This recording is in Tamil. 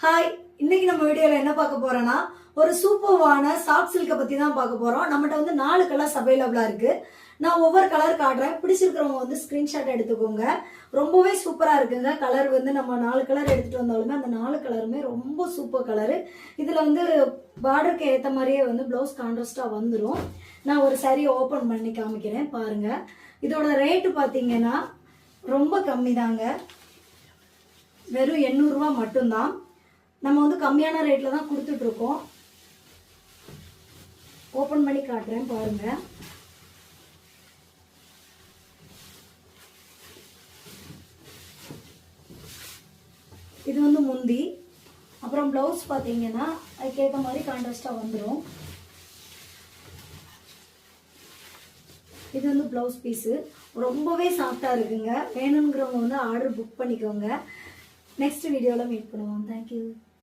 ஹாய், இன்னைக்கு நம்ம வீடியோல என்ன பார்க்க போறோம்னா ஒரு சூப்பர்வான சாஃப்ட் சில்கை பத்தி தான் பார்க்க போறோம். நம்மகிட்ட வந்து 4 கலர்ஸ் அவைலபிளா இருக்கு. நான் ஒவ்வொரு கலர் காட்டுறேன். பிடிச்சிருக்கிறவங்க வந்து ஸ்கிரீன்ஷாட் எடுத்துக்கோங்க. ரொம்பவே சூப்பரா இருக்குங்க. கலர் வந்து நம்ம 4 கலர் எடுத்துட்டு வந்தாலுமே அந்த 4 கலருமே ரொம்ப சூப்பர் கலரு. இதுல வந்து பார்டருக்கு ஏற்ற மாதிரியே வந்து பிளவுஸ் கான்ட்ராஸ்டா வந்துடும். நான் ஒரு saree ஓபன் பண்ணி காமிக்கிறேன் பாருங்க. இதோட ரேட்டு பார்த்தீங்கன்னா ரொம்ப கம்மி தாங்க. வெறும் 800 ரூபாய் மட்டும்தான். நம்ம வந்து கம்மியான ரேட்ல தான் கொடுத்துட்டு இருக்கோம். ஓபன் பண்ணி காட்டுறேன் பாருங்க. இது வந்து முந்தி, அப்புறம் பிளவுஸ் பாத்தீங்கன்னா அதுக்கேற்ற மாதிரி கான்ட்ராஸ்டா வந்துடும். இது வந்து பிளவுஸ் பீஸு. ரொம்பவே சாஃப்டா இருக்குங்க. வேணுங்கிறவங்க வந்து ஆர்டர் புக் பண்ணிக்கோங்க. நெக்ஸ்ட் வீடியோவில் மீட் பண்ணுவோம். தேங்க்யூ.